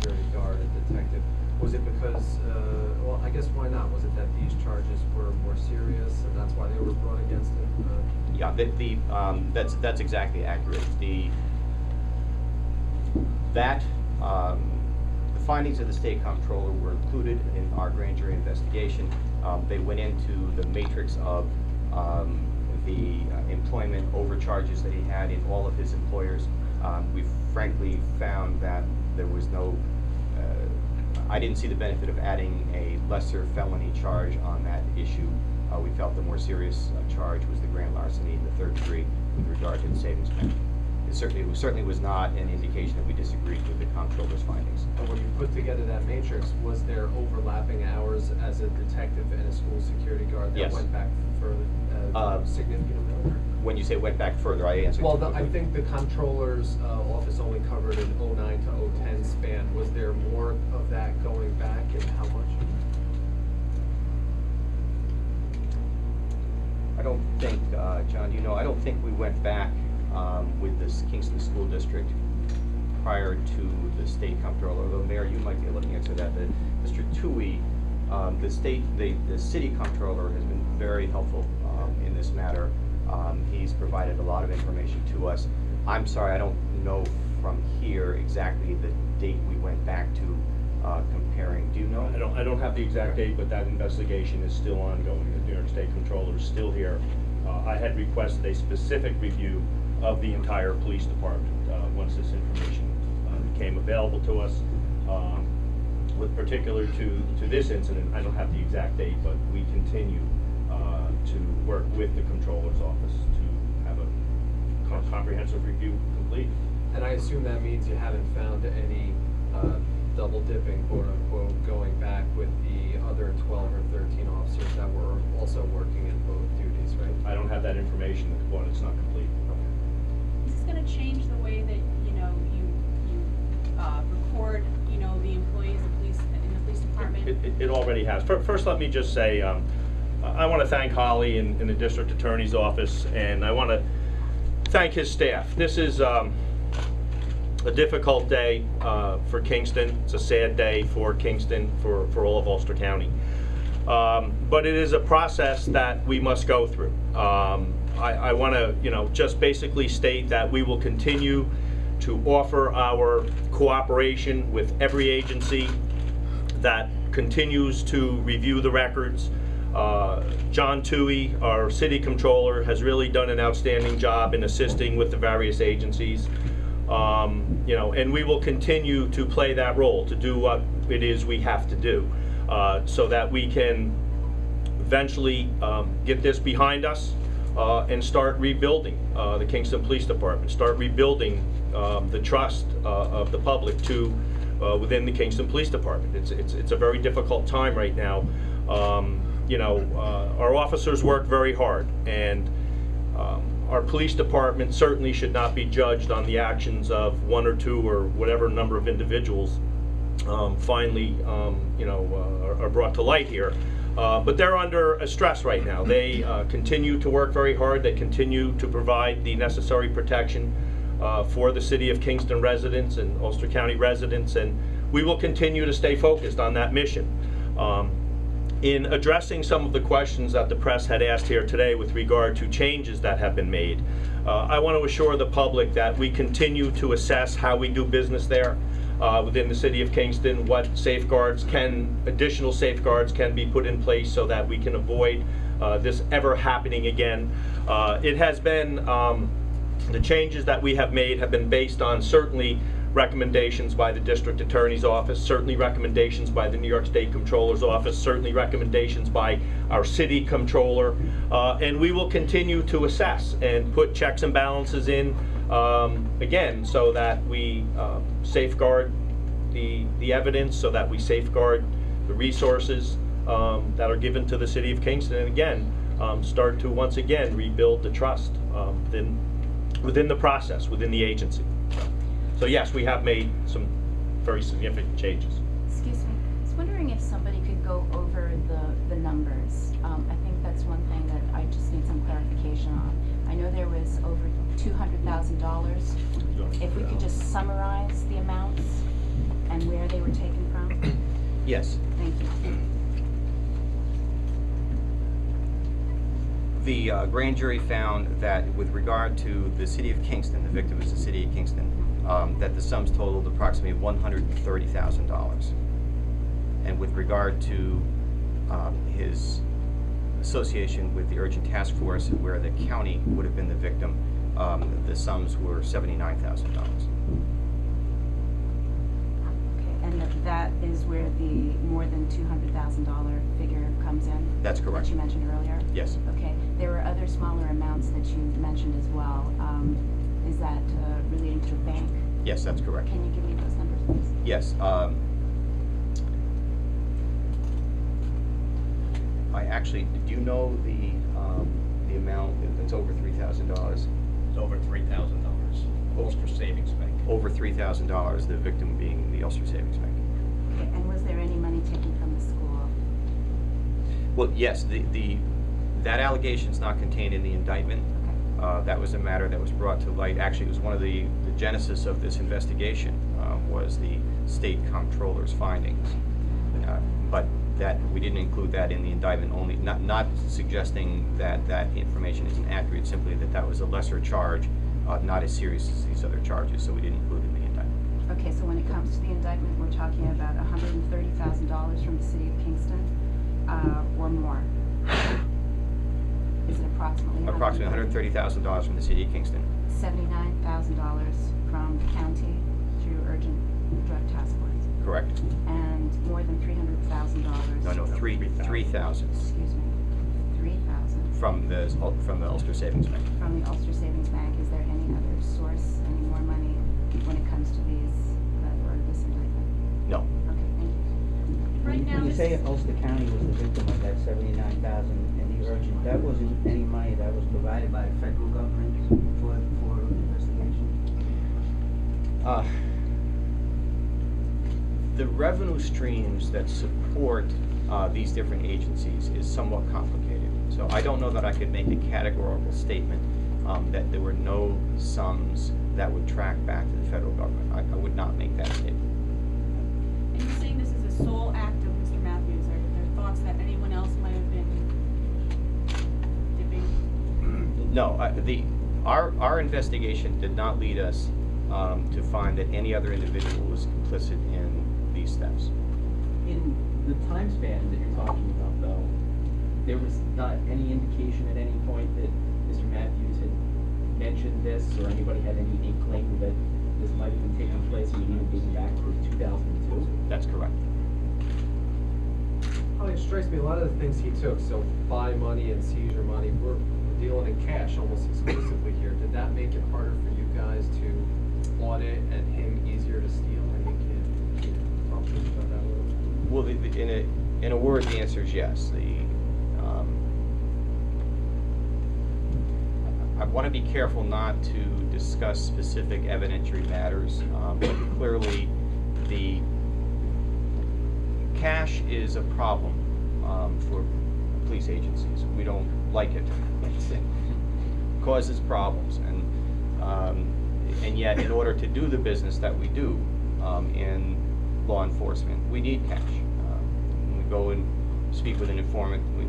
security guard, a detective. Was it because, well, I guess why not? Was it that these charges were more serious and that's why they were brought against him? Yeah, that's exactly accurate. The findings of the state comptroller were included in our grand jury investigation. They went into the matrix of the employment overcharges that he had in all of his employers. We frankly found that there was no, I didn't see the benefit of adding a lesser felony charge on that issue. We felt the more serious charge was the grand larceny in the third degree with regard to the savings bank. It certainly was not an indication that we disagreed with the comptroller's findings. And when you put together that matrix, was there overlapping hours as a detective and a school security guard that Yes. went back further, significantly? When you say went back further, I answered. Well, I think the comptroller's office only covered an 09 to 010 span. Was there more of that going back, and how much? I don't think, John, I don't think we went back with this Kingston School District prior to the state comptroller, although Mayor, you might be able to answer that. Mr. Toohey, the city comptroller has been very helpful in this matter. He's provided a lot of information to us. I'm sorry, I don't know from here exactly the date we went back to comparing. Do you know? I don't have the exact date, but that investigation is still ongoing. The New York State Comptroller is still here. I had requested a specific review of the entire police department once this information became available to us. With particular to this incident, I don't have the exact date, but we continue to work with the Comptroller's office to have a comprehensive review complete. And I assume that means you haven't found any double dipping, quote unquote, going back with the other 12 or 13 officers that were also working in both duties, right? I don't have that information. One, it's not complete. Okay. Is this going to change the way that you record the employees in the police department? It already has. First, let me just say I want to thank Holley in the district attorney's office, and I want to thank his staff. This is a difficult day for Kingston. It's a sad day for Kingston, for all of Ulster County. But it is a process that we must go through. I want to, just basically state that we will continue to offer our cooperation with every agency that continues to review the records. John Toohey, our city comptroller, has really done an outstanding job in assisting with the various agencies. And we will continue to play that role, to do what it is we have to do, so that we can eventually get this behind us and start rebuilding the Kingston Police Department, start rebuilding the trust of the public to within the Kingston Police Department. It's a very difficult time right now. Our officers work very hard, and our police department certainly should not be judged on the actions of one or two or whatever number of individuals finally are brought to light here. But they're under a stress right now. They continue to work very hard. They continue to provide the necessary protection for the City of Kingston residents and Ulster County residents, and we will continue to stay focused on that mission. In addressing some of the questions that the press had asked here today with regard to changes that have been made, I want to assure the public that we continue to assess how we do business there within the City of Kingston, what additional safeguards can be put in place so that we can avoid this ever happening again. It has been, the changes that we have made have been based on certainly recommendations by the District Attorney's Office, certainly recommendations by the New York State Comptroller's Office, certainly recommendations by our City Comptroller, and we will continue to assess and put checks and balances in, again, so that we safeguard the evidence, so that we safeguard the resources that are given to the City of Kingston, and again, start to once again rebuild the trust within the process, within the agency. So yes, we have made some very significant changes. Excuse me. I was wondering if somebody could go over the numbers. I think that's one thing that I just need some clarification on. I know there was over $200,000. If we could just summarize the amounts and where where they were taken from? Yes. Thank you. The grand jury found that with regard to the city of Kingston, the victim is the city of Kingston, that the sums totaled approximately $130,000. And with regard to his association with the urgent task force, where the county would have been the victim, the sums were $79,000. Okay, and that is where the more than $200,000 figure comes in? That's correct. That you mentioned earlier? Yes. Okay, there were other smaller amounts that you mentioned as well. Is that relating to a bank? Yes, that's correct. Can you give me those numbers, please? Yes. I actually, do you know the amount? It's over $3,000. It's over $3,000. Ulster Savings Bank. Over $3,000, the victim being the Ulster Savings Bank. Okay, and was there any money taken from the school? Well, yes, that allegation is not contained in the indictment. Okay. That was a matter that was brought to light. Actually, it was one of the genesis of this investigation, was the state comptroller's findings. But that we didn't include that in the indictment, only not suggesting that that information isn't accurate, simply that was a lesser charge, not as serious as these other charges, so we didn't include it in the indictment. Okay, so when it comes to the indictment, we're talking about $130,000 from the city of Kingston, or more? Is it approximately? Approximately $130,000 from the city of Kingston. $79,000 from the county through urgent drug task force, Correct. and more than $300,000. No, 3,000 Excuse me, 3,000 from the Ulster Savings Bank. from the Ulster Savings Bank. Is there any other source, any more money when it comes to these or this indictment? No. Okay, thank you. Right now, When you this say is- Ulster County was the victim of that 79,000 in the urgent, that wasn't any money that was provided by the federal government for investigation? The revenue streams that support these different agencies is somewhat complicated. So I don't know that I could make a categorical statement that there were no sums that would track back to the federal government. I would not make that statement. And you're saying this is a sole act of Mr. Matthews. Are there thoughts that anyone else might have been dipping? No, our investigation did not lead us to find that any other individual was complicit in these steps. In the time span that you're talking about, though, there was not any indication at any point that Mr. Matthews had mentioned this, or anybody had any inkling that this might have been taking place, and even dating back to 2002? That's correct. Oh, it strikes me, a lot of the things he took, so buy money and seizure money, we're dealing in cash almost exclusively here. Did that make it harder for you guys to audit and him easier to steal? I mean, can you talk to us about that a little bit? Well, in a word, the answer is yes. I want to be careful not to discuss specific evidentiary matters, but clearly the cash is a problem for police agencies. We don't like it. It causes problems, and yet in order to do the business that we do in law enforcement, we need cash. When we go and speak with an informant, we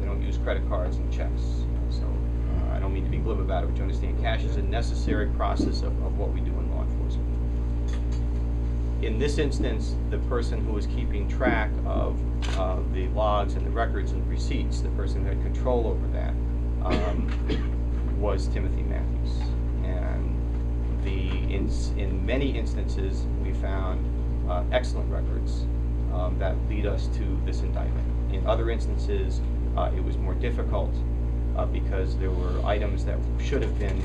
don't use credit cards and checks. So I don't mean to be glib about it, but you understand cash is a necessary process of what we do in law enforcement. In this instance, the person who was keeping track of the logs and the records and receipts, the person who had control over that, was Timothy Matthews. And in many instances, we found excellent records that lead us to this indictment. In other instances, it was more difficult because there were items that should have been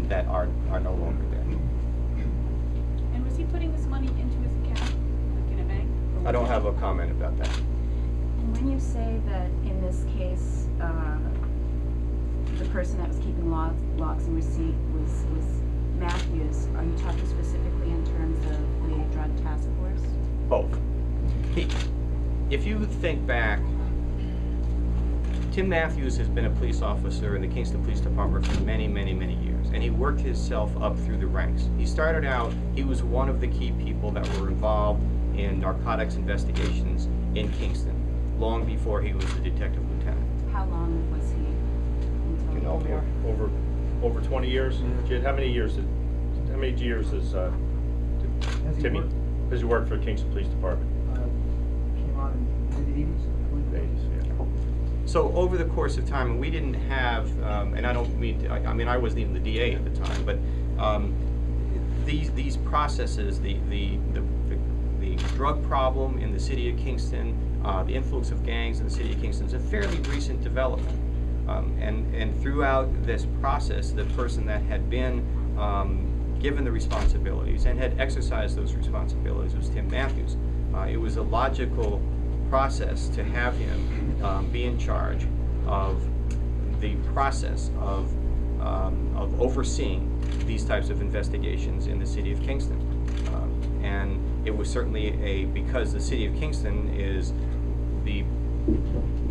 that are no longer there. And was he putting this money into his account, like in a bank? Or I don't was it- have a comment about that. And when you say that in this case, the person that was keeping logs and receipt was Matthews, are you talking specifically in terms of the drug task force? Both. If you think back Tim Matthews has been a police officer in the Kingston Police Department for many, many, many years, and he worked himself up through the ranks. He started out, he was one of the key people that were involved in narcotics investigations in Kingston, long before he was the detective lieutenant. How long was he until? You know more. Over 20 years? Jid, how many years has Has he Timmy, worked? has he worked for Kingston Police Department? Came on in the 80s, I believe. 80s, yeah. So over the course of time, and we didn't have, and I don't mean, I mean, I wasn't even the DA at the time, but these processes, the drug problem in the city of Kingston, the influence of gangs in the city of Kingston is a fairly recent development. And throughout this process, the person that had been given the responsibilities and had exercised those responsibilities was Tim Matthews. It was a logical process to have him be in charge of the process of overseeing these types of investigations in the city of Kingston. And it was certainly because the city of Kingston is the,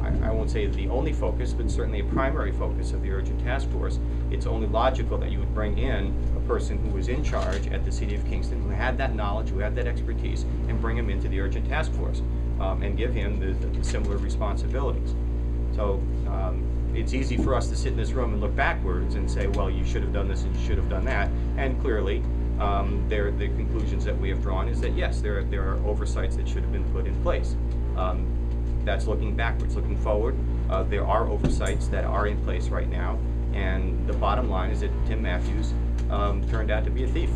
I won't say the only focus, but certainly a primary focus of the Urgent Task Force, it's only logical that you would bring in a person who was in charge at the city of Kingston, who had that knowledge, who had that expertise, and bring him into the Urgent Task Force and give him the similar responsibilities. So it's easy for us to sit in this room and look backwards and say, well, you should have done this and you should have done that, and clearly the conclusions that we have drawn is that yes, there are oversights that should have been put in place. That's looking backwards. Looking forward, there are oversights that are in place right now, and the bottom line is that Tim Matthews turned out to be a thief.